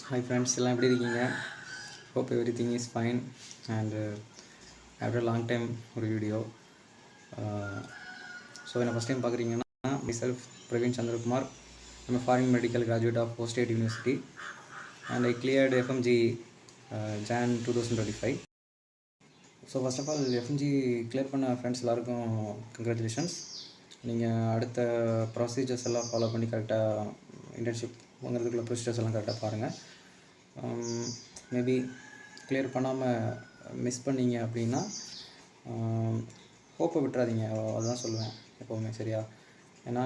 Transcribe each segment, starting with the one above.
Hi friends, எல்லாம் எப்படி இருக்கீங்க? Hope everything is fine and after a long time ஒரு வீடியோ. ஸோ என்ன ஃபஸ்ட் டைம் பார்க்குறீங்கன்னா myself Praveen Chandrakumar. I'm a foreign medical graduate of Ohio State University and I cleared FMG Jan 2025. So first of all FMG clear பண்ண friends எல்லாருக்கும் congratulations. நீங்கள் அடுத்த procedures எல்லாம் follow பண்ணி கரெக்டாக internship வாங்குறதுக்குள்ள procedures எல்லாம் கரெக்டாக பாருங்கள். மேபி கிளியர் பண்ணாமல் மிஸ் பண்ணீங்க அப்படின்னா ஹோப்பை விட்டுறாதீங்க, அதுதான் சொல்லுவேன் எப்போவுமே. சரியா? ஏன்னா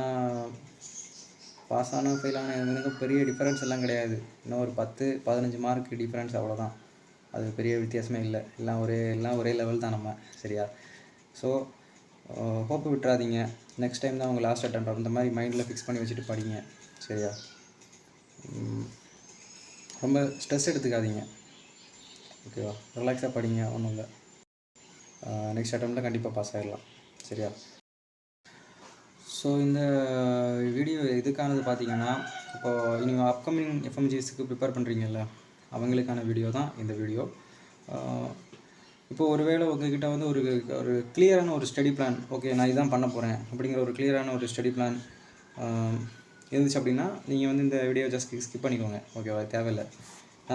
பாஸ் ஆன ஃபெயில் ஆன எனக்கு பெரிய டிஃப்ரென்ஸ் எல்லாம் கிடையாது. இன்னும் ஒரு 10-15 மார்க் டிஃப்ரென்ஸ், அவ்வளோதான். அது பெரிய வித்தியாசமே இல்லை. எல்லாம் ஒரே லெவல் தான் நம்ம. சரியா? ஸோ ஹோப்பை விட்டுறாதீங்க. நெக்ஸ்ட் டைம் தான் உங்கள் லாஸ்ட் அட்டெம்ப்ட், அந்த மாதிரி மைண்டில் ஃபிக்ஸ் பண்ணி வச்சுட்டு படிங்க. சரியா? ரொம்ப ஸ்ட்ரெஸ் எடுத்துக்காதீங்க. ஓகேவா? ரிலாக்ஸாக படிங்க, ஒன்றும் இல்லை. நெக்ஸ்ட் அட்டெம்ப்டில் கண்டிப்பாக பாஸ் ஆகிடலாம். சரியா? ஸோ இந்த வீடியோ எதுக்கானது பார்த்தீங்கன்னா, இப்போது நீங்கள் அப்கமிங் எஃப்எம்ஜிஎஸ்க்கு ப்ரிப்பேர் பண்ணுறீங்கல்ல, அவங்களுக்கான வீடியோ தான் இந்த வீடியோ. இப்போது ஒருவேளை உங்ககிட்ட வந்து ஒரு கிளியரான ஒரு ஸ்டடி பிளான், ஓகே நான் இதான் பண்ண போகிறேன் அப்படிங்கிற ஒரு கிளியரான ஒரு ஸ்டடி பிளான் இருந்துச்சு அப்படின்னா நீங்கள் வந்து இந்த வீடியோ ஜஸ்ட் ஸ்கிப் பண்ணிக்கோங்க. ஓகேவா? தேவையில்லை.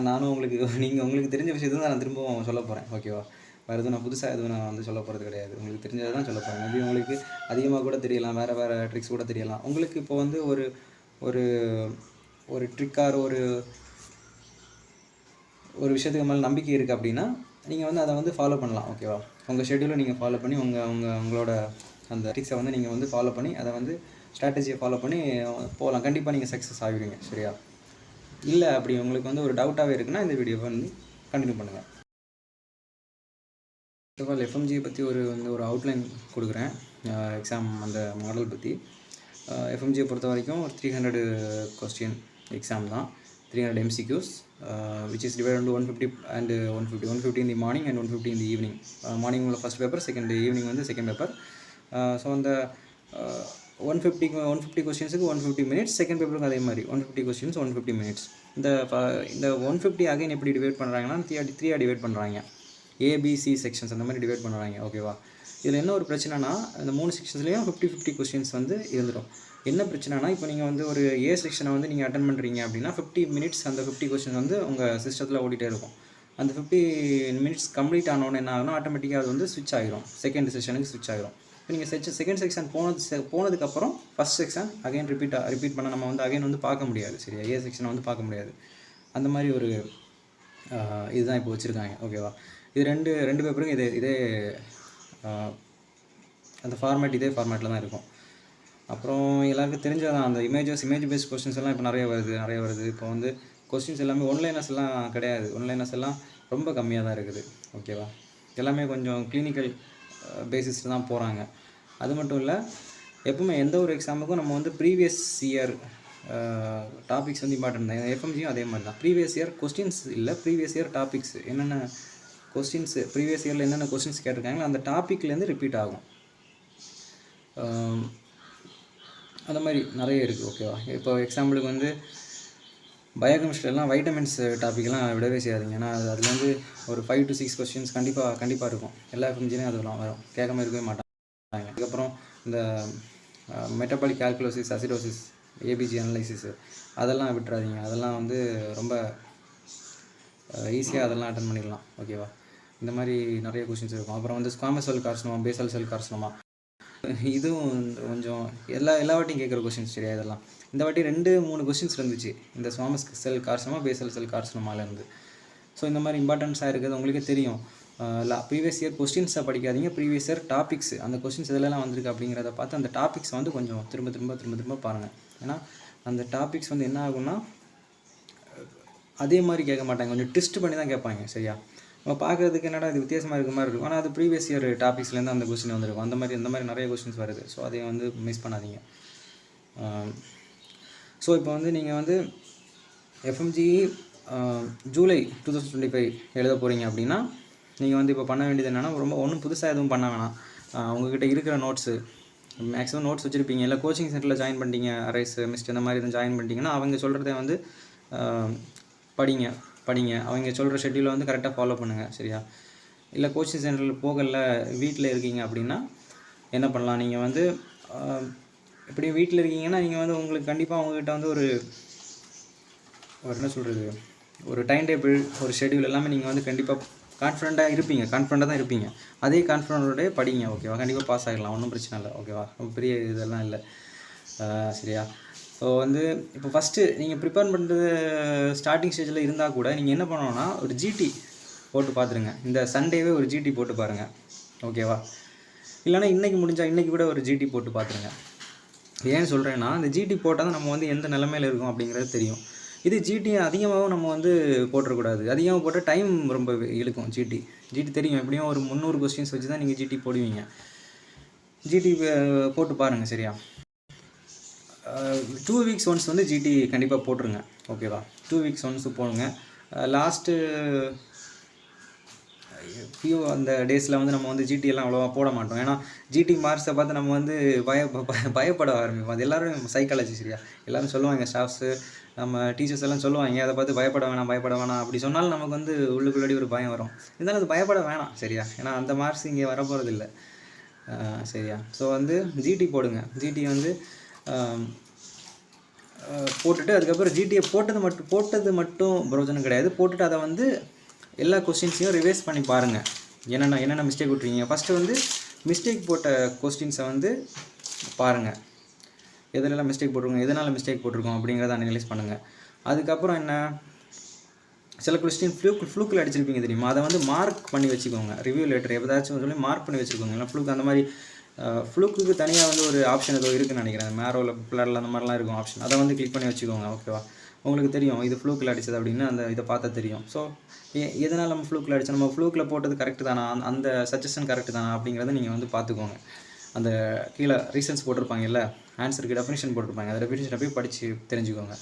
நானும் உங்களுக்கு தெரிஞ்ச விஷயத்தை தான் நான் திரும்பவும் சொல்ல போகிறேன். ஓகேவா? வேறு எதுவும் நான் புதுசாக எதுவும் நான் வந்து சொல்ல போகிறது கிடையாது. உங்களுக்கு தெரிஞ்சதை தான் சொல்ல போகிறேன். மேபி உங்களுக்கு அதிகமாக கூட தெரியலாம், வேறு ட்ரிக்ஸ் கூட தெரியலாம். உங்களுக்கு இப்போ வந்து ஒரு ஒரு ட்ரிக்கார் ஒரு விஷயத்துக்கு மேலே நம்பிக்கை இருக்குது அப்படின்னா நீங்கள் வந்து அதை வந்து ஃபாலோ பண்ணலாம். ஓகேவா? உங்கள் ஷெட்யூலை நீங்கள் ஃபாலோ பண்ணி உங்களோட அந்த ட்ரிக்ஸை வந்து நீங்கள் வந்து ஃபாலோ பண்ணி அதை வந்து ஸ்ட்ராட்டஜியை ஃபாலோ பண்ணி போகலாம். கண்டிப்பாக நீங்கள் சக்ஸஸ் ஆகிடுவீங்க. சரியா? இல்லை அப்படி உங்களுக்கு வந்து ஒரு டவுட்டாகவே இருக்குன்னா இந்த வீடியோவை வந்து கண்டினியூ பண்ணுங்கள். ஃபர்ஸ்ட் ஆஃப் ஆல் எஃப்எம்ஜியை பற்றி ஒரு அவுட்லைன் கொடுக்குறேன், எக்ஸாம் அந்த மாடல் பற்றி. எஃப்எம்ஜியை பொறுத்த வரைக்கும் ஒரு 300 கொஸ்டின் எக்ஸாம் தான், 300 MCQs, which is divided into 150 and 150 in the morning and 150 in the evening. Morning உள்ள ஃபஸ்ட் பேப்பர், ஈவினிங் வந்து செகண்ட் பேப்பர். ஸோ அந்த 150 கொஸ்டின்ஸுக்கு 150 மினிட்ஸ், செகண்ட் பேப்பருக்கு அதே மாதிரி 150 கொஸ்டின்ஸ் 150 மினிட்ஸ். இந்த 150 அகைன் எப்படி டிவைட் பண்ணுறாங்கன்னா 3 டிவைட் பண்ணுறாங்க. ABC செக்ஷன்ஸ் அந்த மாதிரி டிவைட் பண்ணுறாங்க. ஓகேவா? இதில் என்ன ஒரு பிரச்சனைனா, இந்த 3 செக்ஷன்ஸ்லேயும் 50 கொஸ்டின்ஸ் வந்து இருந்துடும். என்ன பிரச்சனைனா, இப்போ நீங்கள் வந்து ஒரு A செக்ஷனை வந்து நீங்கள் அட்டன் பண்ணுறீங்க அப்படின்னா 50 மினிட்ஸ் அந்த 50 கொஸ்டின் வந்து உங்கள் சிஸ்டத்தில் ஓடிட்டே இருக்கும். அந்த 50 மினிட்ஸ் கம்ப்ளீட் ஆனோன்னு என்ன ஆகுனா ஆட்டோமேட்டிக்காக அது வந்து ஸ்விட்ச் ஆகிரும், செகண்ட் செக்ஷனுக்கு ஸ்விட்ச் ஆகிரும். இப்போ நீங்கள் செகண்ட் செக்ஷன் போனதுக்கப்புறம் ஃபஸ்ட் செக்ஷன் அகைன் ரிப்பீட் பண்ண நம்ம வந்து அகைன் வந்து பார்க்க முடியாது. சரியா? A செக்ஷனை வந்து பார்க்க முடியாது. அந்த மாதிரி ஒரு இதுதான் இப்போ வச்சுருக்காங்க. ஓகேவா? இது ரெண்டு பேப்பருக்கும் இதே அந்த இதே ஃபார்மேட்டில் தான் இருக்கும். அப்புறம் எல்லாருக்கும் தெரிஞ்சதான் அந்த இமேஜ் பேஸ்ட் கொஸ்டின்ஸ் எல்லாம் இப்போ நிறைய வருது. இப்போ வந்து கொஸ்டின்ஸ் எல்லாமே ஒன்லைனர்ஸ் எல்லாம் கிடையாது, ஒன்லைனர்ஸ் எல்லாம் ரொம்ப கம்மியாக தான் இருக்குது. ஓகேவா? எல்லாமே கொஞ்சம் கிளினிக்கல் பேசிஸில் தான் போகிறாங்க. அது மட்டும் இல்லை, எப்பவுமே எந்த ஒரு எக்ஸாமுக்கும் நம்ம வந்து ப்ரீவியஸ் இயர் டாபிக்ஸ் வந்து இம்பார்ட்டன்ட் தான். எஃப்எம்ஜியும் அதே மாதிரி தான். ப்ரீவியஸ் இயர் கொஸ்டின்ஸ் இல்லை, ப்ரீவியஸ் இயர் டாபிக்ஸ் என்னென்ன கொஸ்டின்ஸ் ப்ரீவியஸ் இயரில் என்னென்ன கொஸ்டின்ஸ் கேட்டிருக்காங்களோ அந்த டாப்பிக்லேருந்து ரிப்பீட் ஆகும். அந்த மாதிரி நிறைய இருக்குது. ஓகேவா? இப்போ எக்ஸாம்பிளுக்கு வந்து பயோகெமிஸ்ட்ரிலாம் வைட்டமின்ஸ் டாப்பிக்லாம் விடவே செய்யாதீங்க. ஏன்னா அதில் வந்து ஒரு 5 to 6 கொஸ்டின்ஸ் கண்டிப்பாக இருக்கும். எல்லா எஃப்எம்ஜிலையும் அதெல்லாம் வரும், கேட்காம இருக்கவே மாட்டாங்க. அதுக்கப்புறம் இந்த மெட்டபாலிக் கால்குலசிஸ், அசிடோசிஸ், ஏபிஜி அனலைசிஸ் அதெல்லாம் விட்டுறாதீங்க. அதெல்லாம் வந்து ரொம்ப ஈஸியாக அதெல்லாம் அட்டன் பண்ணிடலாம். ஓகேவா? இந்த மாதிரி நிறைய கொஸ்டின்ஸ் இருக்கும். அப்புறம் வந்து squamous cell carcinoma, basal cell carcinoma, இதுவும் கொஞ்சம் எல்லா வாட்டியும் கேட்குற கொஸ்டின்ஸ். சரியா? இதெல்லாம் இந்த வாட்டி 2-3 கொஸ்டின்ஸ் இருந்துச்சு இந்த squamous cell carcinoma, basal cell கார்சினோமாலேருந்து. ஸோ இந்த மாதிரி இம்பார்ட்டன்ஸாக இருக்குது, உங்களுக்கே தெரியும். ப்ரீவியஸ் இயர் கொஸ்டின்ஸை படிக்காதீங்க, ப்ரீவியஸ் இயர் டாபிக்ஸ், அந்த கொஸ்டின்ஸ் இதெல்லாம் வந்திருக்கு அப்படிங்கிறத பார்த்து அந்த டாபிக்ஸ் வந்து கொஞ்சம் திரும்ப பாருங்கள். ஏன்னா அந்த டாபிக்ஸ் வந்து என்ன ஆகும்னா அதே மாதிரி கேட்க மாட்டாங்க, கொஞ்சம் ட்விஸ்ட் பண்ணி தான் கேட்பாங்க. சரியா? நம்ம பார்க்குறதுக்கு என்னடா இது வித்தியாசமாக இருக்க மாதிரி இருக்கும், ஆனால் அது ப்ரீவியஸ் இயர் டாபிக்ஸ்லேருந்து அந்த கொஸ்டின் வந்துருக்கும். அந்த மாதிரி நிறைய கொஸ்டின்ஸ் வருது. ஸோ அதையும் வந்து மிஸ் பண்ணாதீங்க. ஸோ இப்போ வந்து நீங்கள் வந்து எஃப்எம்ஜி ஜூலை 2025 எழுத போகிறீங்க அப்படின்னா நீங்கள் வந்து இப்போ பண்ண வேண்டியது என்னென்னா, ஒன்றும் புதுசாக எதுவும் பண்ண வேணாம். உங்கள்கிட்ட இருக்கிற நோட்ஸு, மேக்ஸிமம் நோட்ஸ் வச்சுருப்பீங்க, இல்லை கோச்சிங் சென்டரில் ஜாயின் பண்ணிட்டீங்க, அரைஸ் மிஸ்ட் இந்த மாதிரி எதுவும் ஜாயின் பண்ணிட்டீங்கன்னா அவங்க சொல்கிறத வந்து படிங்க படிங்க அவங்க சொல்கிற ஷெட்யூலை வந்து கரெக்டாக ஃபாலோ பண்ணுங்கள் சரியா. இல்லை கோச்சிங் சென்டரில் போகல வீட்டில் இருக்கீங்க அப்படின்னா என்ன பண்ணலாம், நீங்கள் வந்து இப்படி வீட்டில் இருக்கீங்கன்னா நீங்கள் வந்து உங்களுக்கு கண்டிப்பாக அவங்ககிட்ட வந்து ஒரு என்ன சொல்கிறது, ஒரு டைம் டேபிள், ஒரு ஷெட்யூல் எல்லாமே நீங்கள் வந்து கண்டிப்பாக கான்ஃபிடண்ட்டாக தான் இருப்பீங்க. அதே கான்ஃபிடண்டோடய படிங்க ஓகேவா. கண்டிப்பாக பாஸ் ஆகிடலாம், ஒன்றும் பிரச்சனை இல்லை ஓகேவா. ரொம்ப பெரிய இதெல்லாம் இல்லை சரியா. ஸோ வந்து இப்போ ஃபஸ்ட்டு நீங்கள் ப்ரிப்பேர் பண்ணுறது ஸ்டார்டிங் ஸ்டேஜில் இருந்தால் கூட நீங்கள் என்ன பண்ணணும்னா ஒரு ஜிடி போட்டு பார்த்துருங்க. இந்த சண்டேவே ஒரு ஜிடி போட்டு பாருங்கள் ஓகேவா. இல்லைனா இன்றைக்கி முடிஞ்சால் இன்றைக்கி கூட ஒரு ஜிடி போட்டு பார்த்துருங்க. ஏன் சொல்கிறேன்னா இந்த ஜிடி போட்டால் தான் நம்ம வந்து எந்த நிலமையில் இருக்கும் அப்படிங்கிறது தெரியும். இது ஜிடி அதிகமாகவும் நம்ம வந்து போட்டுறக்கூடாது. அதிகமாக போட்டால் டைம் ரொம்ப இழுக்கும். ஜிடி தெரியும் எப்படியும் ஒரு 300 கொஸ்டின்ஸ் வச்சு தான் நீங்கள் ஜிடி போடுவீங்க. ஜிடி போட்டு பாருங்கள் சரியா. 2 வீக்ஸ் ஒன்ஸ் வந்து ஜிடி கண்டிப்பாக போட்டுருங்க ஓகேவா. 2 வீக்ஸ் ஒன்ஸ் போடுங்க. லாஸ்ட்டு ஃபியூ அந்த டேஸில் வந்து நம்ம வந்து ஜிடி எல்லாம் அவ்வளோவா போட மாட்டோம். ஏன்னா ஜிடி மார்க்ஸை பார்த்து நம்ம வந்து பயப்பட ஆரம்பிப்போம். அது எல்லோரும் சைக்காலஜி சரியா. எல்லோரும் சொல்லுவாங்க, ஸ்டாஃப்ஸு நம்ம டீச்சர்ஸ் எல்லாம் சொல்லுவாங்க, அதை பார்த்து பயப்பட வேணாம் அப்படி சொன்னாலும் நமக்கு வந்து உள்ளுக்குள்ளாடி ஒரு பயம் வரும். இருந்தாலும் அது பயப்பட வேணாம் சரியா. ஏன்னா அந்த மார்க்ஸ் இங்கே வரப்போகிறதில்ல சரியா. ஸோ வந்து ஜிடி போடுங்க. ஜிடி வந்து போட்டுட்டு அதுக்கப்புறம் ஜிடியை போட்டது மட்டும் பிரயோஜனம் கிடையாது. போட்டுட்டு அதை வந்து எல்லா கொஸ்டின்ஸையும் ரிவைஸ் பண்ணி பாருங்கள். என்னென்ன மிஸ்டேக் விட்ருக்கீங்க. ஃபஸ்ட்டு வந்து மிஸ்டேக் போட்ட கொஸ்டின்ஸை வந்து பாருங்கள், எதுலெல்லாம் மிஸ்டேக் போட்டிருக்கோம், எதனால் மிஸ்டேக் போட்டிருக்கோம் அப்படிங்கிறத அனலைஸ் பண்ணுங்கள். அதுக்கப்புறம் என்ன, சில கொஸ்டின் ஃப்ளூக்கில் அடிச்சிருப்பீங்க தெரியுமா, அதை வந்து மார்க் பண்ணி வச்சுக்கோங்க. ரிவ்யூ லெட்டர் எதாச்சும் சொல்லி மார்க் பண்ணி வச்சுக்கோங்க. இல்லை ஃப்ளூக் அந்த மாதிரி ஃப்ளூக்கு தனியாக வந்து ஒரு ஆப்ஷன் ஏதோ இருக்குதுன்னு நினைக்கிறேன். மேரோவில் பிளரில் அந்த மாதிரிலாம் இருக்கும் ஆப்ஷன். அதை வந்து கிளிக் பண்ணி வச்சுக்கோங்க ஓகேவா. உங்களுக்கு தெரியும் இது ஃப்ளூக்கில் அடித்தது அப்படின்னு அந்த இதை பார்த்தா தெரியும். ஸோ எதனால் நம்ம ஃப்ளூக்கில் அடித்தோம், நம்ம ஃப்ளூக்கில் போட்டது கரெக்டு தானா, அந்த சஜஷன் கரெக்டு தானா அப்படிங்கிறத நீங்கள் வந்து பார்த்துக்கோங்க. அந்த கீழே ரீசன்ஸ் போட்டிருப்பாங்க இல்லை, ஆன்சருக்கு டெஃபினிஷன் போட்டிருப்பாங்க, அந்த டெஃபினிஷனை போய் படித்து தெரிஞ்சுக்கோங்க.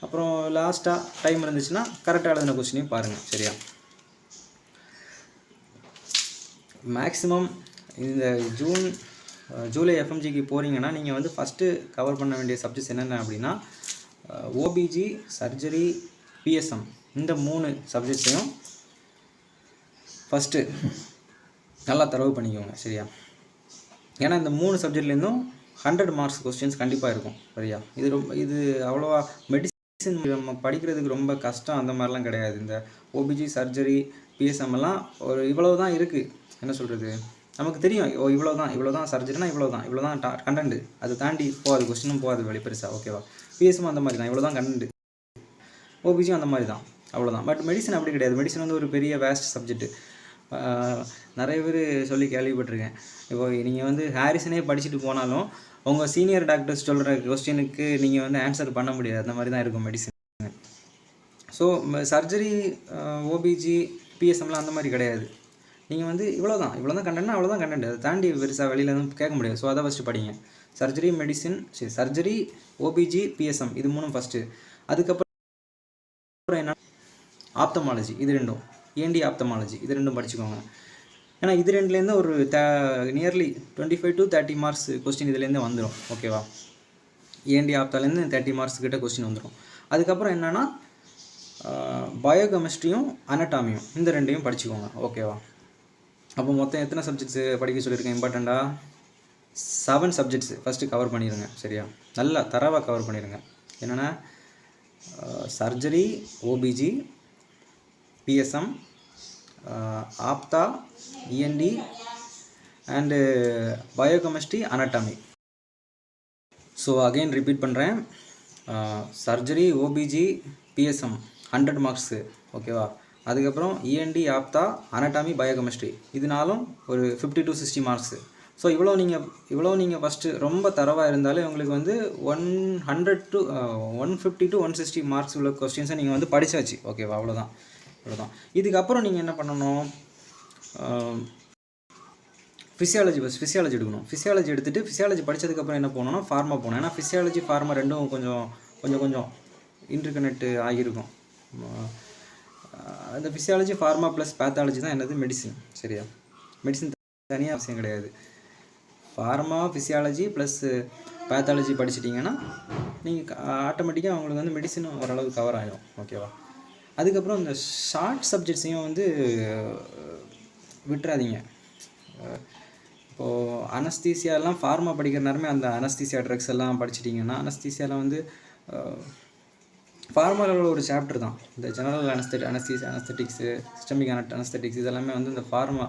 அப்புறம் லாஸ்ட்டாக டைம் இருந்துச்சுன்னா கரெக்டாக எழுதின கொஸ்டினையும் பாருங்கள் சரியா. மேக்ஸிமம் இந்த ஜூலை எஃப்எம்ஜிக்கு போகிறீங்கன்னா நீங்கள் வந்து ஃபஸ்ட்டு கவர் பண்ண வேண்டிய சப்ஜெக்ட்ஸ் என்னென்ன அப்படின்னா ஓபிஜி, சர்ஜரி, பிஎஸ்எம், இந்த 3 சப்ஜெக்ட்ஸையும் ஃபஸ்ட்டு நல்லா தரவு பண்ணிக்கோங்க சரியா. ஏன்னா இந்த 3 சப்ஜெக்ட்லேருந்தும் 100 மார்க்ஸ் கொஸ்டின்ஸ் கண்டிப்பாக இருக்கும் சரியா. இது அவ்வளோவா மெடிசின் நம்ம படிக்கிறதுக்கு ரொம்ப கஷ்டம் அந்த மாதிரிலாம் கிடையாது. இந்த ஓபிஜி, சர்ஜரி, பிஎஸ்எம் எல்லாம் ஒரு இவ்வளோ தான் இருக்குது. என்ன சொல்கிறது, நமக்கு தெரியும் இவ்வளோ தான் சர்ஜரினா இவ்வளோ தான் கண்டென்ட். அதை தாண்டி போகாது, கொஸ்டினும் போகாது வெளி பெருசாக ஓகேவா. பிஎஸ்எம் அந்த மாதிரி தான், இவ்வளோ தான் கண்டென்ட். ஓபிஜியும் அந்த மாதிரி தான், அவ்வளோதான். பட் மெடிசன் அப்படி கிடையாது. மெடிசன் வந்து ஒரு பெரிய வேஸ்ட் சப்ஜெக்ட்டு. நிறைய பேர் சொல்லி கேள்விப்பட்டிருக்கேன். இப்போ நீங்கள் வந்து ஹாரிசனே படிச்சுட்டு போனாலும் உங்கள் சீனியர் டாக்டர்ஸ் சொல்கிற கொஸ்டினுக்கு நீங்கள் வந்து ஆன்சர் பண்ண முடியாது. அந்த மாதிரி தான் இருக்கும் மெடிசன். ஸோ சர்ஜரி, ஓபிஜி, பிஎஸ்எம்லாம் அந்த மாதிரி கிடையாது. நீங்கள் வந்து இவ்வளோ தான் கண்டென்ட்னா அவ்வளோதான் கண்டென்ட். அதை தாண்டி பெருசாக வெளியில் எதுவும் கேட்க முடியாது. ஸோ அதை ஃபஸ்ட்டு படிங்க. Surgery, medicine, surgery, OBG, BSM இது 3 ஃபஸ்ட்டு. அதுக்கப்புறம் என்ன, ஆப்தமாலஜி இது 2, ஏன்டி ஆப்தமாலஜி இது 2 படிச்சுக்கோங்க. ஏன்னா இது 2லேருந்து ஒரு நியர்லி 25 to 30 மார்க்ஸ் கொஸ்டின் இதுலேருந்து வந்துடும் ஓகேவா. ஏன்டி ஆப்தாலேருந்து 30 மார்க்ஸ் கிட்ட கொஸ்டின் வந்துடும். அதுக்கப்புறம் என்னென்னா பயோகெமிஸ்ட்ரியும் அனட்டாமியும் இந்த 2ஐயும் படிச்சுக்கோங்க ஓகேவா. அப்போ மொத்தம் எத்தனை சப்ஜெக்ட்ஸு படிக்க சொல்லியிருக்கேன் இம்பார்ட்டண்ட்டாக 7 சப்ஜெக்ட்ஸு ஃபஸ்ட்டு கவர் பண்ணிடுங்க சரியா. நல்லா தரவாக கவர் பண்ணிடுங்க. என்னென்னா surgery, OBG, PSM, ophtha, ENT and biochemistry, anatomy. So again repeat பண்ணுறேன். சர்ஜரி, ஓபிஜி, பிஎஸ்எம் 100 மார்க்ஸு ஓகேவா. அதுக்கப்புறம் இஎன்டி, ஆப்தா, அனட்டாமி, பயோகெமிஸ்ட்ரி இதனாலும் ஒரு 50 to 60 மார்க்ஸு. ஸோ இவ்வளோ நீங்கள் ஃபஸ்ட்டு ரொம்ப தரவாக இருந்தாலே உங்களுக்கு வந்து 150 to 160 மார்க்ஸ் உள்ள கொஸ்டின்ஸை நீங்கள் வந்து படித்தாச்சு ஓகேவா. அவ்வளோதான். இதுக்கப்புறம் நீங்கள் என்ன பண்ணணும், ஃபிசியாலஜி எடுக்கணும். ஃபிசியாலஜி எடுத்துகிட்டு ஃபிசியாலஜி படித்ததுக்கப்புறம் என்ன போகணுன்னா ஃபார்மா போகணும். ஏன்னா ஃபிசியாலஜி, ஃபார்மா ரெண்டும் கொஞ்சம் இன்டர்கனெக்ட் ஆகியிருக்கும். அந்த ஃபிசியாலஜி, ஃபார்மா ப்ளஸ் பேத்தாலஜி தான் என்னது மெடிசின் சரியா. மெடிசின் தனியாக அவசியம் கிடையாது. ஃபார்மா, ஃபிசியாலஜி ப்ளஸ் பேத்தாலஜி படிச்சிட்டிங்கன்னா நீங்கள் ஆட்டோமேட்டிக்காக அவங்களுக்கு வந்து மெடிசினும் ஓரளவு கவர் ஆகிடும் ஓகேவா. அதுக்கப்புறம் இந்த ஷார்ட் சப்ஜெக்ட்ஸையும் வந்து விட்டுறாதீங்க. இப்போது அனஸ்தீசியாலாம் ஃபார்மா படிக்கிற நேரமே அந்த அனஸ்தீசியா ட்ரக்ஸ் எல்லாம் படிச்சிட்டிங்கன்னா, அனஸ்தீசியாவில் வந்து ஃபார்மாவில் ஒரு சாப்டர் தான் இந்த ஜெனரல் அனஸ்தெட்டிக்ஸு, சிஸ்டமிக் அனஸ்தெட்டிக்ஸ் இதெல்லாமே வந்து இந்த ஃபார்மா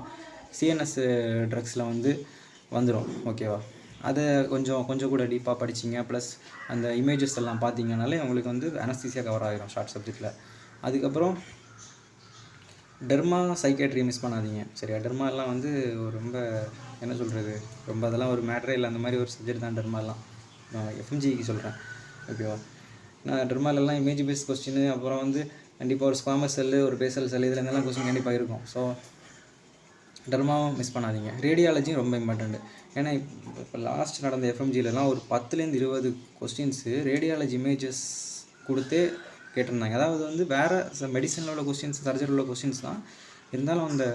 சிஎன்எஸ் ட்ரக்ஸில் வந்து வந்துடும். ஓகேவா? அதை கொஞ்சம் கூட டீப்பாக படிச்சிங்க, ப்ளஸ் அந்த இமேஜஸ் எல்லாம் பார்த்தீங்கனாலே உங்களுக்கு வந்து அனஸ்தீசியா கவர் ஆகிரும் ஷார்ட் சப்ஜெக்டில். அதுக்கப்புறம் டெர்மா சைக்கேட்ரி மிஸ் பண்ணாதீங்க. சரியா? டெர்மா எல்லாம் வந்து ரொம்ப என்ன சொல்கிறது, ரொம்ப அதெல்லாம் ஒரு மேட்ரே இல்லை, அந்த மாதிரி ஒரு சப்ஜெக்ட் தான் டெர்மாலாம். நான் எஃப்எம்ஜிக்கு சொல்கிறேன். ஓகேவா? நான் டெர்மாலெல்லாம் இமேஜ் பேஸ்ட் கொஸ்டின், அப்புறம் வந்து கண்டிப்பாக ஒரு ஸ்குவாமஸ் செல்லு, ஒரு பேசல் செல், இதில் இருந்தெல்லாம் கொஸ்டின் கண்டிப்பாக இருக்கும். ஸோ டெர்மாவும் மிஸ் பண்ணாதீங்க. ரேடியாலஜியும் ரொம்ப இம்பார்ட்டண்ட். ஏன்னா இப்போ லாஸ்ட் நடந்த எஃப்எம்ஜிலலாம் ஒரு 10லேருந்து 20 கொஸ்டின்ஸு ரேடியாலஜி இமேஜஸ் கொடுத்தே கேட்டிருந்தாங்க. அதாவது வந்து வேறு மெடிசனில் உள்ள கொஸ்டின்ஸ், சர்ஜரியில் உள்ள கொஸ்டின்ஸ் தான் இருந்தாலும் அந்த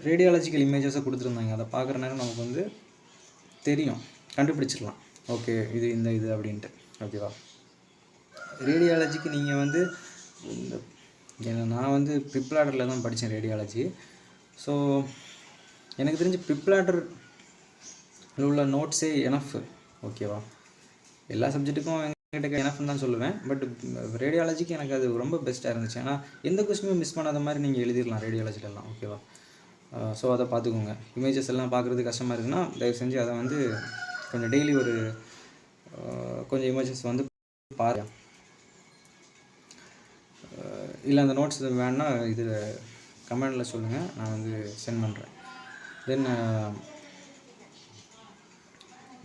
ரேடியாலஜிக்கல் இமேஜஸை கொடுத்துருந்தாங்க. அதை பார்க்குற நேரம் நமக்கு வந்து தெரியும், கண்டுபிடிச்சிடலாம், ஓகே இது இந்த இது அப்படின்ட்டு. ஓகேவா? ரேடியாலஜிக்கு நீங்கள் வந்து நான் வந்து ப்ரிப்லாடரில் தான் படித்தேன் ரேடியாலஜி. ஸோ எனக்கு தெரிஞ்சு ப்ரிப்லாடரில் உள்ள நோட்ஸே எனஃப். ஓகேவா? எல்லா சப்ஜெக்ட்டுக்கும் என்கிட்ட எனஃப்னு தான் சொல்லுவேன். பட் ரேடியாலஜிக்கு எனக்கு அது ரொம்ப பெஸ்ட்டாக இருந்துச்சு. ஏன்னா எந்த கொஸ்டினும் மிஸ் பண்ணாத மாதிரி நீங்கள் எழுதிடலாம் ரேடியாலஜிலலாம். ஓகேவா? ஸோ அதை பார்த்துக்கோங்க. இமேஜஸ் எல்லாம் பார்க்குறது கஷ்டமாக இருக்குன்னா தயவு செஞ்சு அதை வந்து கொஞ்சம் டெய்லி ஒரு கொஞ்சம் இமேஜஸ் வந்து பாருங்க. இல்லை அந்த நோட்ஸ் வேணுன்னா இது கமெண்டில் சொல்லுங்கள், நான் வந்து சென்ட் பண்ணுறேன். தென்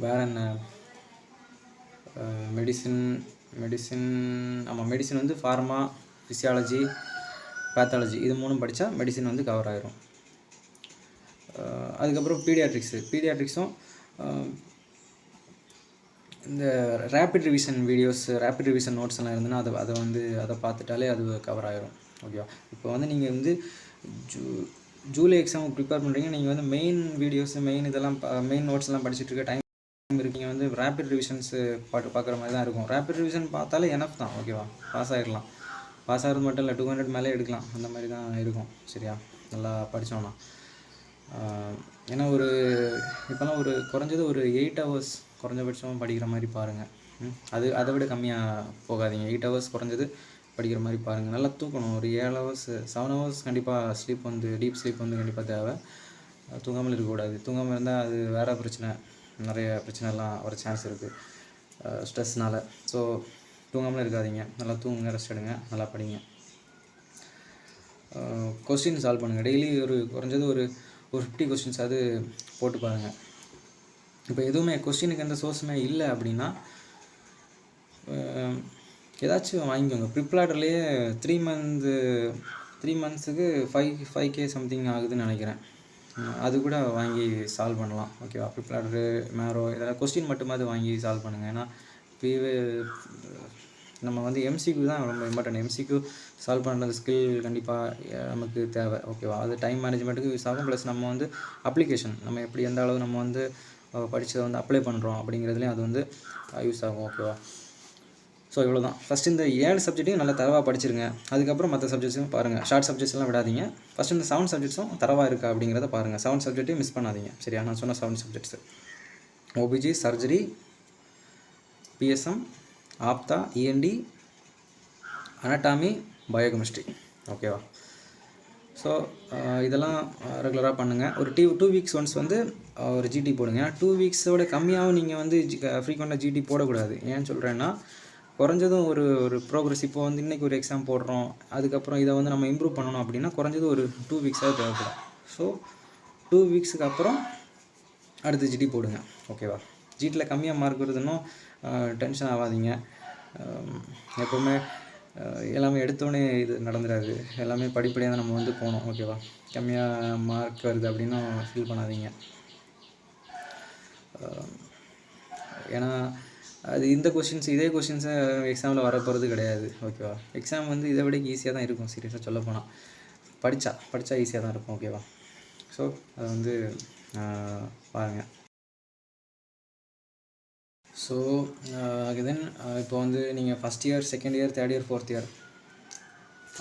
வேறு என்ன, மெடிசின் ஆமாம், மெடிசின் வந்து ஃபார்மா, ஃபிசியாலஜி, பேத்தாலஜி இது 3 படித்தா மெடிசின் வந்து கவர் ஆகிரும். அதுக்கப்புறம் பீடியாட்ரிக்ஸும் இந்த rapid revision videos, rapid revision notes எல்லாம் இருந்ததுன்னா அதை பார்த்துட்டாலே அது கவர் ஆகிரும். ஓகேவா? இப்போ வந்து நீங்கள் வந்து ஜூலை எக்ஸாமுக்கு ப்ரிப்பேர் பண்ணுறீங்க, நீங்கள் வந்து மெயின் வீடியோஸ், மெயின் நோட்ஸ் எல்லாம் படிச்சுட்டு இருக்க டைம் இருக்கீங்க, வந்து ரேப்பிட் ரிவிஷன்ஸு பார்க்குற மாதிரி தான் இருக்கும். ரேப்பிட் ரிவிஷன் பார்த்தாலே எனஃப் தான். ஓகேவா? பாஸ் ஆகிடலாம். பாஸ் ஆகிறது மட்டும் இல்லை, 200 மேலே எடுக்கலாம், அந்த மாதிரி தான் இருக்கும். சரியா? நல்லா படித்தோன்னா. ஏன்னா இப்போலாம் குறைஞ்சது ஒரு 8 hours குறைஞ்சபட்சம் படிக்கிற மாதிரி பாருங்கள். அதை விட கம்மியாக போகாதீங்க. 8 hours குறைஞ்சது படிக்கிற மாதிரி பாருங்கள். நல்லா தூக்கணும். ஒரு 7 hours 7 hours கண்டிப்பாக ஸ்லீப் வந்து டீப் ஸ்லீப் வந்து கண்டிப்பாக தேவை. தூங்காமல் இருக்கக்கூடாது. தூங்காமல் இருந்தால் அது வேறு பிரச்சனை, நிறைய பிரச்சனைலாம் வர சான்ஸ் இருக்குது ஸ்ட்ரெஸ்னால். ஸோ தூங்காமல் இருக்காதீங்க, நல்லா தூங்குங்க, ரெஸ்ட் எடுங்க, நல்லா படிங்க. கொஸ்டின் சால்வ் பண்ணுங்கள். டெய்லி குறைஞ்சது ஒரு 50 கொஸ்டின்ஸ் அது போட்டு பாருங்கள். இப்போ எதுவுமே கொஸ்டினுக்கு எந்த சோர்ஸுமே இல்லை அப்படின்னா ஏதாச்சும் வாங்கிக்கோங்க. ப்ரிப்லாடர்லேயே 3 monthsக்கு 5K சம்திங் ஆகுதுன்னு நினைக்கிறேன். அது கூட வாங்கி சால்வ் பண்ணலாம். ஓகேவா? ப்ரிப்லாடரு, மேரோ இதெல்லாம் கொஸ்டின் மட்டுமாவது வாங்கி சால்வ் பண்ணுங்கள். ஏன்னா நம்ம வந்து எம்சிக்யூ தான் ரொம்ப இம்பார்ட்டன்ட். எம்சிக்யூ சால்வ் பண்ணுற ஸ்கில் கண்டிப்பாக நமக்கு தேவை. ஓகேவா? அது டைம் மேனேஜ்மெண்ட்டுக்கு யூஸ் ஆகும். ப்ளஸ் நம்ம வந்து அப்ளிகேஷன், நம்ம எப்படி எந்த அளவு நம்ம வந்து படித்ததை வந்து அப்ளை பண்ணுறோம் அப்படிங்கிறதுலையும் அது வந்து யூஸ் ஆகும். ஓகேவா? ஸோ இவ்வளோ தான். ஃபஸ்ட்டு இந்த 7 சப்ஜெக்ட்டையும் நல்லா தரவாக படிச்சிருங்க. அதுக்கப்புறம் மற்ற சப்ஜெக்ட்ஸும் பாருங்கள். ஷார்ட் சப்ஜெக்ட்ஸ் எல்லாம் விடாதீங்க. ஃபஸ்ட்டு இந்த 7 சப்ஜெக்ட்ஸும் தரவாக இருக்கா அப்படிங்கிறத பாருங்கள். 7 சப்ஜெக்ட்டையும் மிஸ் பண்ணாதீங்க. சரியா? நான் சொன்ன 7 subjects OBG, surgery, PSM, ophtha, ENT, anatomy, biochemistry. ஓகேவா? ஸோ இதெல்லாம் ரெகுலராக பண்ணுங்கள். ஒரு 2 weeks ஒன்ஸ் வந்து ஒரு ஜிடி போடுங்க. ஏன்னா 2 weeksோட கம்மியாகவும் நீங்கள் வந்து ஃப்ரீக்வெண்ட்டாக ஜிடி போடக்கூடாது. ஏன்னு சொல்கிறேன்னா குறைஞ்சதும் ஒரு ப்ரோக்ரஸ். இப்போ வந்து இன்றைக்கி ஒரு எக்ஸாம் போடுறோம், அதுக்கப்புறம் இதை வந்து நம்ம இம்ப்ரூவ் பண்ணணும் அப்படின்னா குறைஞ்சது ஒரு 2 weeksஆவது தேவைப்படும். ஸோ 2 weeksக்கு அப்புறம் அடுத்து ஜிடி போடுங்க. ஓகேவா? ஜிடியில் கம்மியாக மார்க் வருதுன்னும் டென்ஷன் ஆகாதீங்க. எப்போவுமே எல்லாமே எடுத்தோடனே இது நடந்துடாது. எல்லாமே படிப்படியாக தான் நம்ம வந்து போகணும். ஓகேவா? கம்மியாக மார்க் வருது அப்படின்னும் ஃபீல் பண்ணாதீங்க. ஏன்னா அது இதே கொஷின்ஸை எக்ஸாமில் வரப்போகிறது கிடையாது. ஓகேவா? எக்ஸாம் வந்து இதை விட ஈஸியாக தான் இருக்கும். சீரியஸாக சொல்ல போனால் படித்தா ஈஸியாக தான் இருக்கும். ஓகேவா? ஸோ அதை வந்து பாருங்கள். ஸோ தென் இப்போ வந்து நீங்கள் first year, second year, third year, fourth year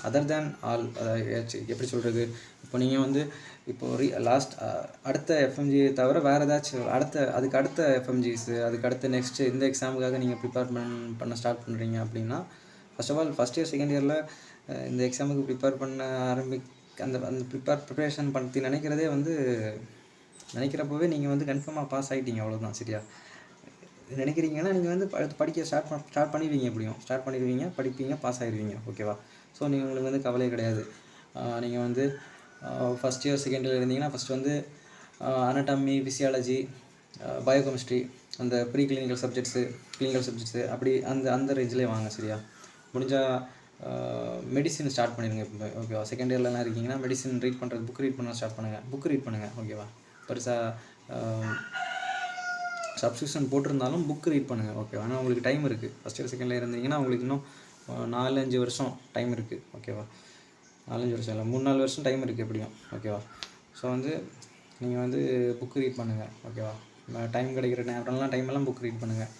other than all, எப்படி சொல்கிறது, இப்போ நீங்கள் வந்து இப்போ அடுத்த எஃப்எம்ஜி தவிர வேறு ஏதாச்சும் அதுக்கு அடுத்த எஃப்எம்ஜிஸு, அதுக்கு அடுத்த நெக்ஸ்ட்டு இந்த எக்ஸாமுக்காக நீங்கள் ப்ரிப்பேர் பண்ண ஸ்டார்ட் பண்ணுறீங்க அப்படின்னா, first of all first year second இயரில் இந்த எக்ஸாமுக்கு ப்ரிப்பேர் பண்ண அந்த ப்ரிப்பரேஷன் பண்ணி நினைக்கிறதே வந்து நினைக்கிறப்பவே நீங்கள் வந்து கன்ஃபார்மாக பாஸ் ஆகிட்டீங்க, அவ்வளோதான். சரியா? நினைக்கிறீங்கன்னா நீங்கள் வந்து படிக்க ஸ்டார்ட் பண்ணிடுவீங்க, எப்படியும் ஸ்டார்ட் பண்ணிடுவீங்க, படிப்பீங்க, பாஸ் ஆகிடுவீங்க. ஓகேவா? ஸோ உங்களுக்கு வந்து கவலையே கிடையாது. நீங்கள் வந்து ஃபஸ்ட் இயர் செகண்ட் இயர் இருந்தீங்கன்னா ஃபஸ்ட் வந்து அனட்டாமி, ஃபிசியாலஜி, பயோகெமிஸ்ட்ரி, அந்த ப்ரீ கிளினிக்கல் சப்ஜெக்ட்ஸு அப்படி அந்த ரேஞ்சிலே வாங்க. சரியா? முடிஞ்சால் மெடிசின் ஸ்டார்ட் பண்ணிடுங்க இப்போ. ஓகேவா? செகண்ட் இயர்லலாம் இருக்கீங்கன்னா மெடிசின் புக் ரீட் பண்ண ஸ்டார்ட் பண்ணுங்கள். ஓகேவா? பெருசாக சப்ஸ்கிரிப்ஷன் போட்டிருந்தாலும் புக் ரீட் பண்ணுங்கள். ஓகேவா? ஆனால் உங்களுக்கு டைம் இருக்குது. ஃபஸ்ட் இயர் செகண்ட் இயர் இருந்தீங்கன்னா உங்களுக்கு இன்னும் 4-5 வருஷம் டைம் இருக்குது. ஓகேவா? 4-5 வருஷம் இல்லை, 3-4 வருஷம் டைம் இருக்குது எப்படியும். ஓகேவா? ஸோ வந்து நீங்கள் வந்து புக் ரீட் பண்ணுங்கள். ஓகேவா? டைம் கிடைக்கிற டைமெல்லாம் புக் ரீட் பண்ணுங்கள்.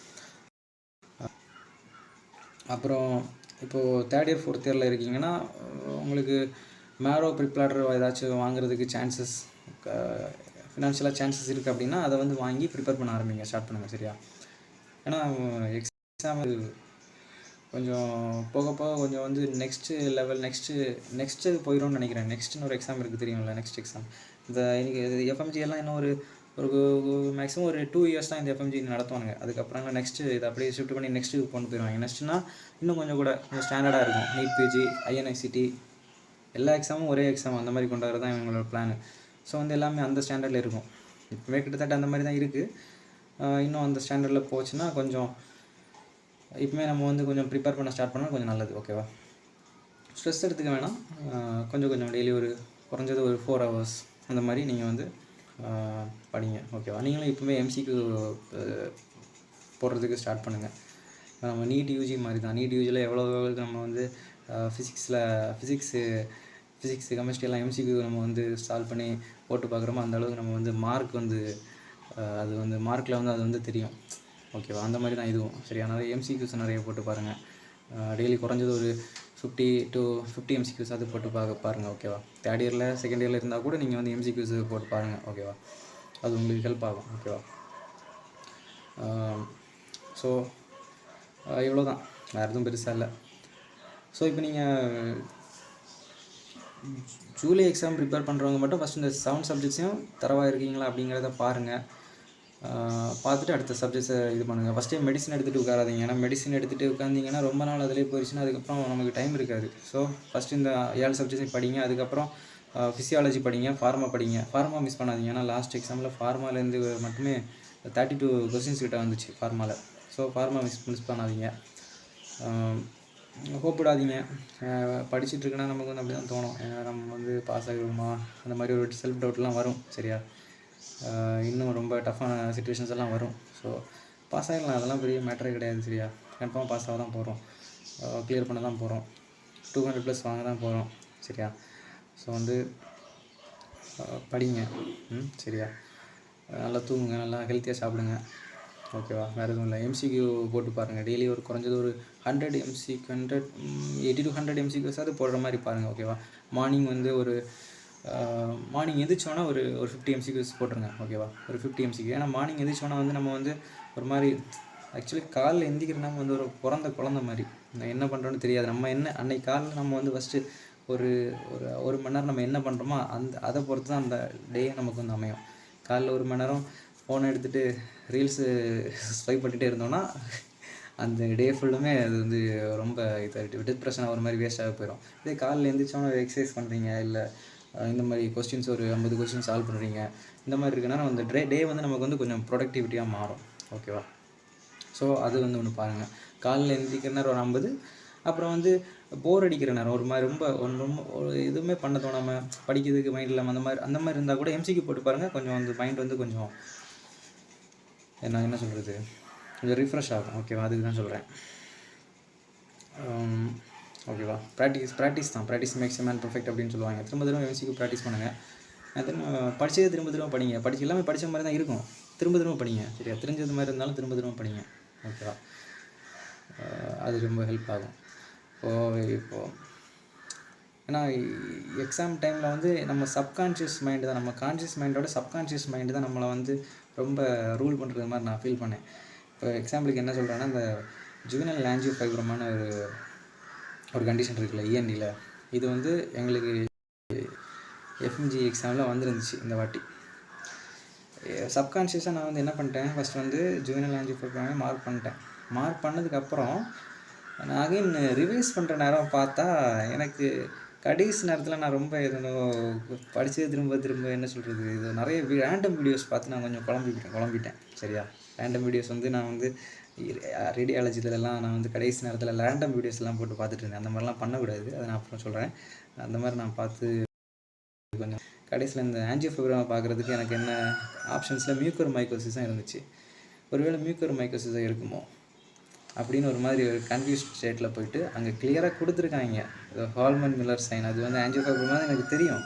அப்புறம் இப்போது தேர்ட் இயர் ஃபோர்த் இயரில் இருக்கீங்கன்னா உங்களுக்கு மேரோ ப்ரிப்ளாடர் ஏதாச்சும் வாங்குறதுக்கு ஃபினான்ஷியலாக சான்சஸ் இருக்குது அப்படின்னா அதை வந்து வாங்கி ப்ரிப்பேர் பண்ண ஸ்டார்ட் பண்ணுங்கள். சரியா? ஏன்னா எக்ஸாம் கொஞ்சம் போக கொஞ்சம் வந்து நெக்ஸ்ட்டு லெவல் நெக்ஸ்ட்டு போயிடும்னு நினைக்கிறேன். நெக்ஸ்ட்டுன்னு ஒரு எக்ஸாம் இருக்குது, தெரியும்ல? நெக்ஸ்ட் எக்ஸாம் இந்த எஃப்எம்ஜி எல்லாம் இன்னும் ஒரு மேக்ஸிமம் ஒரு 2 இயர்ஸ் தான் இந்த எஃப்எம்ஜி நடத்துவானுங்க. அதுக்கப்புறம் நெக்ஸ்ட்டு இதை அப்படியே ஷிஃப்ட் பண்ணி நெக்ஸ்ட்டுக்கு கொண்டு போயிடுவாங்க. நெக்ஸ்ட்னா இன்னும் கொஞ்சம் ஸ்டாண்டர்டாக இருக்கும். நீட் பிஜி, ஐஎன்ஐசிடி எல்லா எக்ஸாமும் ஒரே எக்ஸாம் அந்த மாதிரி கொண்டு வரது தான் இவங்களோட பிளான். ஸோ வந்து எல்லாமே அந்த ஸ்டாண்டர்டில் இருக்கும். இப்போவே கிட்டத்தட்ட அந்த மாதிரி தான் இருக்குது. இன்னும் அந்த ஸ்டாண்டர்டில் போச்சுன்னா கொஞ்சம் இப்போமே நம்ம வந்து கொஞ்சம் ப்ரிப்பேர் பண்ண ஸ்டார்ட் பண்ணால் கொஞ்சம் நல்லது. ஓகேவா? ஸ்ட்ரெஸ் எடுத்துக்க வேணாம். கொஞ்சம் டெய்லி குறைஞ்சது ஒரு 4 hours அந்த மாதிரி நீங்கள் வந்து படிங்க. ஓகேவா? நீங்களும் இப்போவே எம்சிக்கு போடுறதுக்கு ஸ்டார்ட் பண்ணுங்கள். நம்ம நீட் யூஜி மாதிரி தான். நீட் யூஜியில் எவ்வளோ நம்ம வந்து ஃபிசிக்ஸு கெமிஸ்ட்ரி எல்லாம் எம்சிக்கு நம்ம வந்து சால்வ் பண்ணி போட்டு பார்க்குறோமோ அந்த அளவுக்கு நம்ம வந்து மார்க் வந்து அது வந்து மார்க்கில் வந்து அது வந்து தெரியும். ஓகேவா? அந்த மாதிரி தான் இதுவும். சரியா? நிறைய எம்சிக்யூஸ் நிறைய போட்டு பாருங்கள். டெய்லி குறைஞ்சது ஒரு 50 to 50 எம்சிக்யூஸ் அது போட்டு பாருங்கள். ஓகேவா? தேர்ட் இயரில் செகண்ட் இயரில் இருந்தால் கூட நீங்கள் வந்து எம்சிக்யூஸ் போட்டு பாருங்கள். ஓகேவா? அது உங்களுக்கு ஹெல்ப் ஆகும். ஓகேவா? ஸோ இவ்வளோ தான், வேறு எதுவும் பெருசாக இல்லை. ஸோ இப்போ நீங்கள் ஜூலை எக்ஸாம் ப்ரிப்பேர் பண்ணுறவங்க மட்டும் ஃபஸ்ட் இந்த 7 சப்ஜெக்ட்ஸையும் தரவாக இருக்கீங்களா அப்படிங்கிறத பாருங்கள். பார்த்துட்டு அடுத்த சப்ஜெக்ட்ஸை இது பண்ணுங்கள். ஃபஸ்ட்டே மெடிசன் எடுத்துகிட்டு உட்காராதீங்க. ஏன்னா மெடிசன் எடுத்துகிட்டு உட்காந்திங்கன்னா ரொம்ப நாள் அதிலே போயிடுச்சுன்னா அதுக்கப்புறம் நமக்கு டைம் இருக்காது. ஸோ ஃபஸ்ட்டு இந்த 7 சப்ஜெக்ட்ஸையும் படிங்க. அதுக்கப்புறம் ஃபிசியாலஜி படிங்க, ஃபார்மா மிஸ் பண்ணாதீங்க. ஏன்னா லாஸ்ட் எக்ஸாமில் ஃபார்மாலேருந்து மட்டுமே 32 கொஸ்டின்ஸ் கிட்ட வந்துச்சு ஃபார்மாவில். ஸோ ஃபார்மா மிஸ் பண்ணாதீங்க. ஹோப்பிடாதீங்க. படிச்சுட்ருக்குன்னா நமக்கு வந்து அப்படி தான் தோணும், ஏன்னா நம்ம வந்து பாஸ் ஆகிடுவோமா அந்த மாதிரி ஒரு செல்ஃப் டவுட்லாம் வரும். சரியா? இன்னும் ரொம்ப டஃப்பான சுச்சுவேஷன்ஸ் எல்லாம் வரும். ஸோ பாஸ் ஆகிடலாம், அதெல்லாம் பெரிய மேட்டரே கிடையாது. சரியா? கன்ஃபார்மாக பாஸ் ஆக தான் போகிறோம், கிளியர் பண்ண தான் போகிறோம், 200+ வாங்க தான் போகிறோம். சரியா? ஸோ வந்து படிங்க. சரியா? நல்லா தூங்குங்க, நல்லா ஹெல்த்தியாக சாப்பிடுங்க. ஓகேவா? வேறு எதுவும் இல்லை. எம்சிக்யூ போட்டு பாருங்கள். டெய்லி குறைஞ்சது ஒரு 80 to 100 எம்சிக்யூஸாவது போடுற மாதிரி பாருங்கள். ஓகேவா? மார்னிங் வந்து மார்னிங் எந்திரிச்சோன்னா ஒரு 50 எம்சிக்யூஸ் போட்டுருங்க. ஓகேவா? ஒரு 50 எம்சிக்யூ. ஏன்னா மார்னிங் எந்திரிச்சோன்னா வந்து நம்ம வந்து ஒரு மாதிரி ஆக்சுவலி காலைல எந்திரிக்கிற நம்ம வந்து ஒரு பிறந்த குழந்த மாதிரி என்ன பண்ணுறோன்னு தெரியாது. நம்ம அன்னைக்கு காலையில் நம்ம வந்து ஃபஸ்ட்டு ஒரு மணி நேரம் நம்ம என்ன பண்ணுறோமோ அதை பொறுத்து தான் அந்த டே நமக்கு வந்து அமையும். காலைல 1 மணி நேரம் ஃபோனை எடுத்துகிட்டு ரீல்ஸு ஸ்வைப் பண்ணிகிட்டே இருந்தோம்னா அந்த டே ஃபுல்லுமே அது வந்து ரொம்ப டிப்ரெஷனாக ஒரு மாதிரி வேஸ்ட்டாக போயிடும். இதே காலையில் எழுந்திரிச்சோன்னா எக்ஸசைஸ் பண்ணுறீங்க, இல்லை இந்த மாதிரி கொஸ்டின்ஸ் ஒரு 50 கொஸ்டின் சால்வ் பண்ணுறீங்க, இந்த மாதிரி இருக்குன்னா அந்த டே வந்து நமக்கு வந்து கொஞ்சம் ப்ரொடக்டிவிட்டியாக மாறும். ஓகேவா? ஸோ அது வந்து ஒன்று பாருங்கள். காலையில் எழுந்திரிக்கிற நேரம் ஒரு 50, அப்புறம் வந்து போர் அடிக்கிற நேரம் ஒரு மாதிரி ரொம்ப எதுவுமே பண்ண தோணாமல் படிக்கிறதுக்கு மைண்ட் இல்லாமல் அந்த மாதிரி இருந்தால் கூட எம்சிக்கு போட்டு பாருங்கள். கொஞ்சம் வந்து மைண்ட் வந்து கொஞ்சம் என்ன சொல்கிறது, கொஞ்சம் ரிஃப்ரெஷ் ஆகும். ஓகேவா? அதுக்கு தான் சொல்கிறேன். ஓகேவா? ப்ராக்டிஸ் தான். ப்ராக்டிஸ் மேக்ஸ் மேன் பர்ஃபெக்ட் அப்படின்னு சொல்லுவாங்க. திரும்ப எம்சிக்கு ப்ராக்டிஸ் பண்ணுங்கள். படித்ததே திரும்ப படிங்க. எல்லாமே படித்த மாதிரி தான் இருக்கும். திரும்ப படிங்க. சரியா? தெரிஞ்சது மாதிரி இருந்தாலும் திரும்ப படிங்க. ஓகேவா? அது ரொம்ப ஹெல்ப் ஆகும். இப்போது ஏன்னா எக்ஸாம் டைமில் வந்து நம்ம சப்கான்ஷியஸ் மைண்டு தான், நம்ம கான்ஷியஸ் மைண்டோட சப்கான்ஷியஸ் மைண்டு தான் நம்மளை வந்து ரொம்ப ரூல் பண்ணுறது மாதிரி நான் ஃபீல் பண்ணேன். இப்போ எக்ஸாம்பிளுக்கு என்ன சொல்கிறேன்னா, இந்த ஜுவனல் ஆஞ்சியோஃபைப்ரோமான ஒரு கண்டிஷன் இருக்குல்ல இஎன்டியில், இது வந்து எங்களுக்கு எஃப்எம்ஜி எக்ஸாமில் வந்துருந்துச்சு இந்த வாட்டி. சப்கான்ஷியஸாக நான் வந்து என்ன பண்ணிட்டேன், ஃபஸ்ட் வந்து ஜுவனல் ஆஞ்சியோஃபைப்ரோமே மார்க் பண்ணதுக்கப்புறம் நான் அகைன் ரிவைஸ் பண்ணுற நேரம் பார்த்தா எனக்கு கடைசி நேரத்தில் நான் ரொம்ப எதுவும் படித்தது திரும்ப என்ன சொல்கிறது, இது நிறைய ரேண்டம் வீடியோஸ் பார்த்து நான் கொஞ்சம் குழம்பிட்டேன் சரியா. ரேண்டம் வீடியோஸ் வந்து நான் வந்து ரேடியாலஜிலலாம் நான் வந்து கடைசி நேரத்தில் ரேண்டம் வீடியோஸ்லாம் போட்டு பார்த்துட்டு இருந்தேன். அந்த மாதிரிலாம் பண்ணக்கூடாது, அதை நான் அப்புறம் சொல்கிறேன். அந்த மாதிரி நான் பார்த்து கொஞ்சம் கடைசியில் இந்த ஆஞ்சியோஃபைப்ரோமை பார்க்குறதுக்கு எனக்கு என்ன ஆப்ஷன்ஸில் மியூக்கர் மைக்கோசிஸும் இருந்துச்சு. ஒருவேளை மியூக்கர் மைக்கோசிஸாக இருக்குமோ அப்படின்னு ஒரு மாதிரி ஒரு கன்ஃபியூஸ் ஸ்டேட்டில் போயிட்டு அங்கே கிளியராக கொடுத்துருக்காங்க ஹால்மன் மில்லர் சைன், அது வந்து ஆஞ்சியோஃபைப்ரோமா எனக்கு தெரியும்.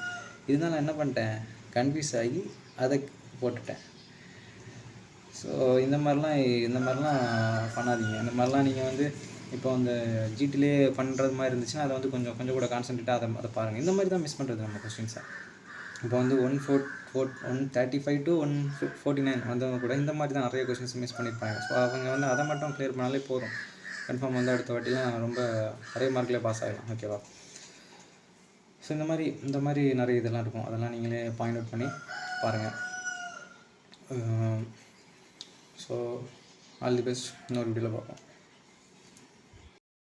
இருந்தாலும் நான் என்ன பண்ணிட்டேன், கன்ஃபியூஸ் ஆகி அதை போட்டுட்டேன். ஸோ இந்த மாதிரிலாம் பண்ணாதீங்க. இந்த மாதிரிலாம் நீங்கள் வந்து இப்போ அந்த ஜிடிலே பண்ணுறது மாதிரி இருந்துச்சுன்னா அதை வந்து கொஞ்சம் கூட கான்சன்ட்ரேட்டாக அதை பாருங்கள். இந்த மாதிரி தான் மிஸ் பண்ணுறது நம்ம கொஸ்டின்ஸை. இப்போ வந்து 135 to 149 வந்தவங்க கூட இந்த மாதிரி தான் நிறைய கொஸ்டின்ஸ் மிஸ் பண்ணியிருப்பாங்க. ஸோ அவங்க வந்து அதை மட்டும் கிளியர் பண்ணாலே போதும், கன்ஃபார்ம் வந்து அடுத்த வாட்டிலாம் ரொம்ப நிறைய மார்க்லேயே பாஸ் ஆகிடலாம். ஓகேவா. ஸோ இந்த மாதிரி நிறைய இதெல்லாம் இருக்கும், அதெல்லாம் நீங்களே பாயிண்ட் அவுட் பண்ணி பாருங்கள். So all the best. இன்னொரு வீடியோவில் பார்ப்போம்.